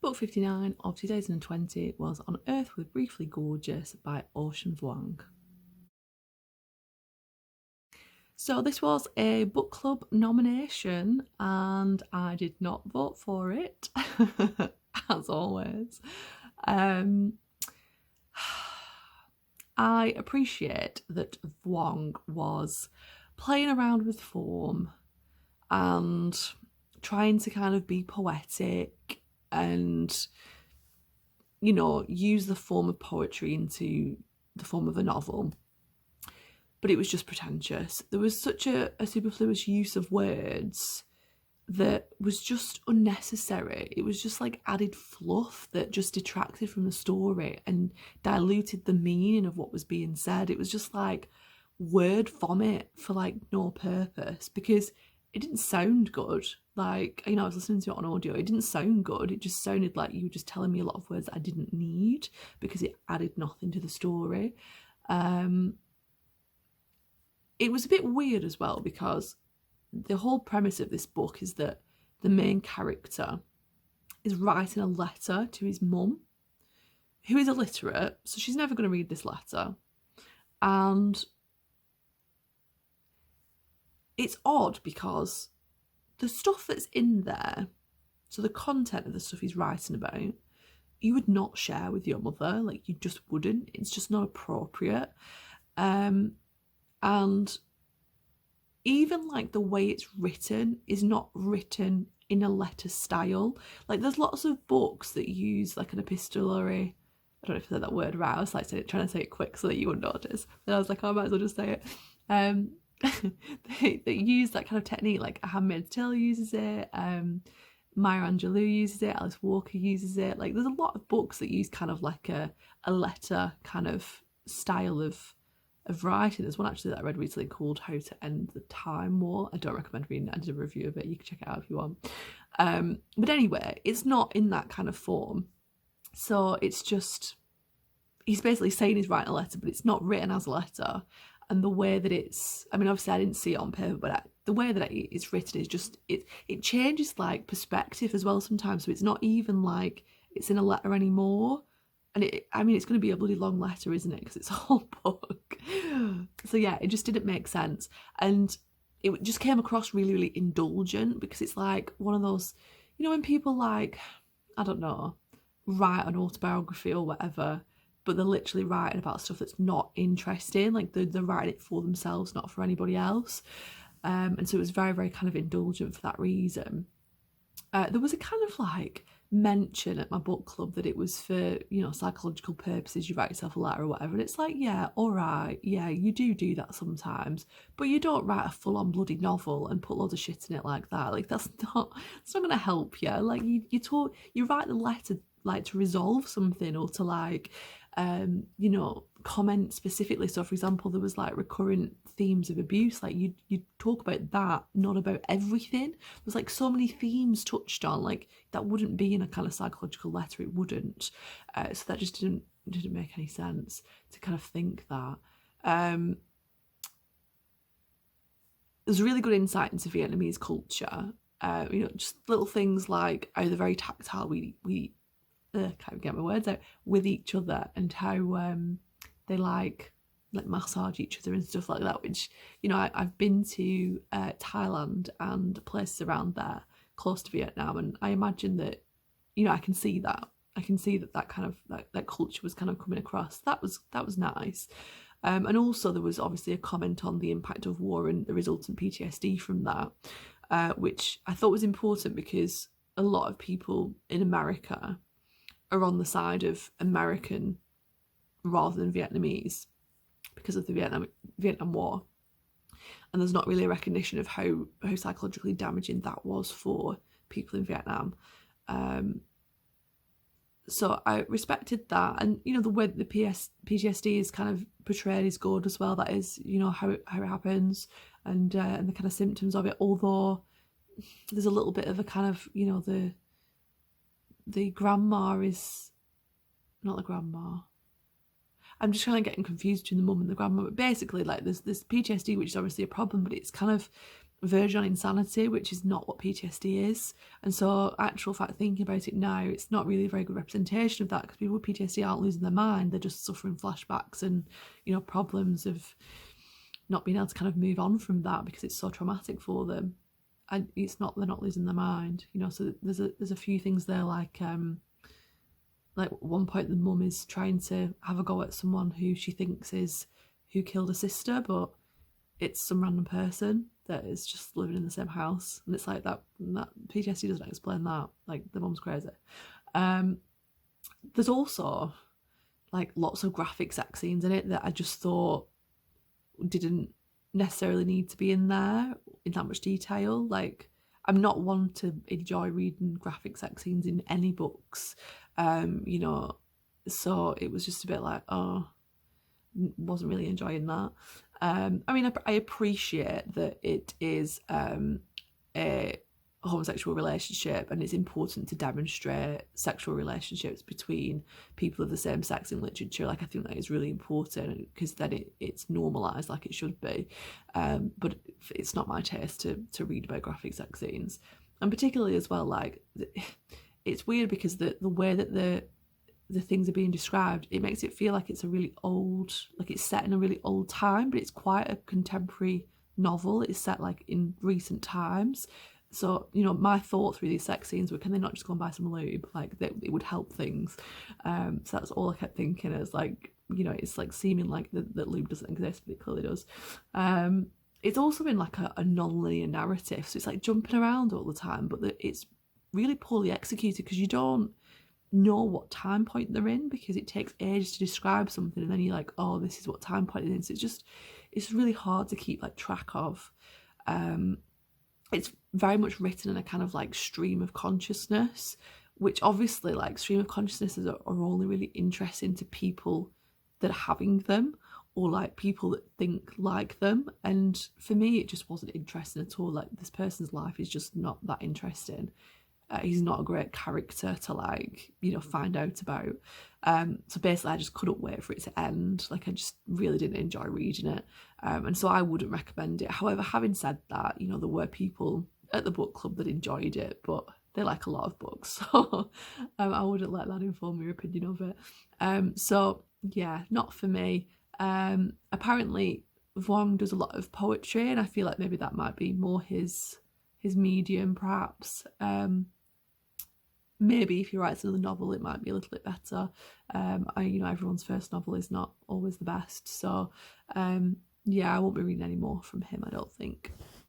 Book 59 of 2020 was On Earth We're Briefly Gorgeous by Ocean Vuong. So this was a book club nomination and I did not vote for it, as always. I appreciate that Vuong was playing around with form and trying to kind of be poetic and, you know, use the form of poetry into the form of a novel. But it was just pretentious. There was such a superfluous use of words that was just unnecessary. It was just like added fluff that just detracted from the story and diluted the meaning of what was being said. It was just like word vomit for like no purpose, because it didn't sound good. Like, you know, I was listening to it on audio, it didn't sound good. It just sounded like you were just telling me a lot of words that I didn't need because it added nothing to the story. It was a bit weird as well, because the whole premise of this book is that the main character is writing a letter to his mum, who is illiterate, so she's never going to read this letter. And it's odd because the stuff that's in there, so the content of the stuff he's writing about, you would not share with your mother. Like, you just wouldn't. It's just not appropriate. And even like the way it's written is not written in a letter style. Like, there's lots of books that use like an epistolary, I don't know if I said that word right, I was like trying to say it quick so that you wouldn't notice, and I was like, oh, I might as well just say it. They use that kind of technique, like A Handmaid's Tale uses it, Maya Angelou uses it, Alice Walker uses it. Like, there's a lot of books that use kind of like a letter kind of style of writing. There's one actually that I read recently called How to End the Time War. I don't recommend reading it. I did a review of it. You can check it out if you want. But anyway, it's not in that kind of form. So it's just, he's basically saying he's writing a letter, but it's not written as a letter. And the way that it's, I mean, obviously I didn't see it on paper, but the way that it's written is just, it changes like perspective as well sometimes. So it's not even like it's in a letter anymore. And I mean, it's going to be a bloody long letter, isn't it? Because it's a whole book. So yeah, it just didn't make sense. And it just came across really, really indulgent, because it's like one of those, you know, when people like, I don't know, write an autobiography or whatever, but they're literally writing about stuff that's not interesting. Like, they're writing it for themselves, not for anybody else. And so it was very, very kind of indulgent for that reason. There was a kind of like mention at my book club that it was for, you know, psychological purposes, you write yourself a letter or whatever, and it's like, yeah, all right, yeah, you do that sometimes, but you don't write a full-on bloody novel and put loads of shit in it like that. Like, it's not gonna help you. Like, you write the letter like to resolve something, or to like you know, comment specifically. So for example, there was like recurrent themes of abuse, like you talk about that, not about everything. There's like so many themes touched on, like that wouldn't be in a kind of psychological letter, it wouldn't. So that just didn't make any sense to kind of think that. There's really good insight into Vietnamese culture, you know, just little things like how they're very tactile. We can't even get my words out, with each other, and how they like massage each other and stuff like that, which, you know, I've been to Thailand and places around there close to Vietnam, and I imagine that, you know, I can see that kind of that culture was kind of coming across. That was nice. And also there was obviously a comment on the impact of war and the resultant PTSD from that, which I thought was important, because a lot of people in America are on the side of American rather than Vietnamese because of the Vietnam War, and there's not really a recognition of how psychologically damaging that was for people in Vietnam. So I respected that, and, you know, the way that the PTSD is kind of portrayed is good as well. That is, you know, how it happens, and the kind of symptoms of it. Although there's a little bit of a kind of, you know, the grandma is not the grandma. I'm just kind of getting confused between the mum and the grandma. But basically, like, there's this PTSD, which is obviously a problem, but it's kind of version on insanity, which is not what PTSD is. And so, actual fact, thinking about it now, it's not really a very good representation of that, because people with PTSD aren't losing their mind, they're just suffering flashbacks and, you know, problems of not being able to kind of move on from that because it's so traumatic for them. And it's not, they're not losing their mind, you know. So there's a few things there, like at one point the mum is trying to have a go at someone who she thinks is who killed her sister, but it's some random person that is just living in the same house, and it's like that PTSD doesn't explain that. Like, the mum's crazy. There's also like lots of graphic sex scenes in it that I just thought didn't necessarily need to be in there in that much detail. Like, I'm not one to enjoy reading graphic sex scenes in any books, you know, so it was just a bit like, oh, wasn't really enjoying that. I mean, I appreciate that it is a homosexual relationship, and it's important to demonstrate sexual relationships between people of the same sex in literature. Like, I think that is really important, because then it's normalised like it should be. But it's not my taste to read about graphic sex scenes. And particularly as well, like, it's weird because the way that the things are being described, it makes it feel like it's a really old, like it's set in a really old time, but it's quite a contemporary novel. It's set like in recent times. So, you know, my thought through these sex scenes were, can they not just go and buy some lube? Like, it would help things. So that's all I kept thinking, is like, you know, it's like seeming like that lube doesn't exist, but it clearly does. It's also in like a non-linear narrative, so it's like jumping around all the time, but it's really poorly executed, because you don't know what time point they're in, because it takes ages to describe something, and then you're like, oh, this is what time point it is. It's really hard to keep like track of. It's very much written in a kind of like stream of consciousness, which obviously, like, stream of consciousnesses are only really interesting to people that are having them, or like people that think like them. And for me, it just wasn't interesting at all. Like, this person's life is just not that interesting. He's not a great character to, like, you know, find out about. So basically, I just couldn't wait for it to end. Like, I just really didn't enjoy reading it. And so I wouldn't recommend it. However, having said that, you know, there were people at the book club that enjoyed it, but they like a lot of books. So I wouldn't let that inform your opinion of it. So yeah, not for me. Apparently, Vuong does a lot of poetry, and I feel like maybe that might be more his medium, perhaps. Maybe if he writes another novel, it might be a little bit better. You know, everyone's first novel is not always the best. So, yeah, I won't be reading any more from him, I don't think.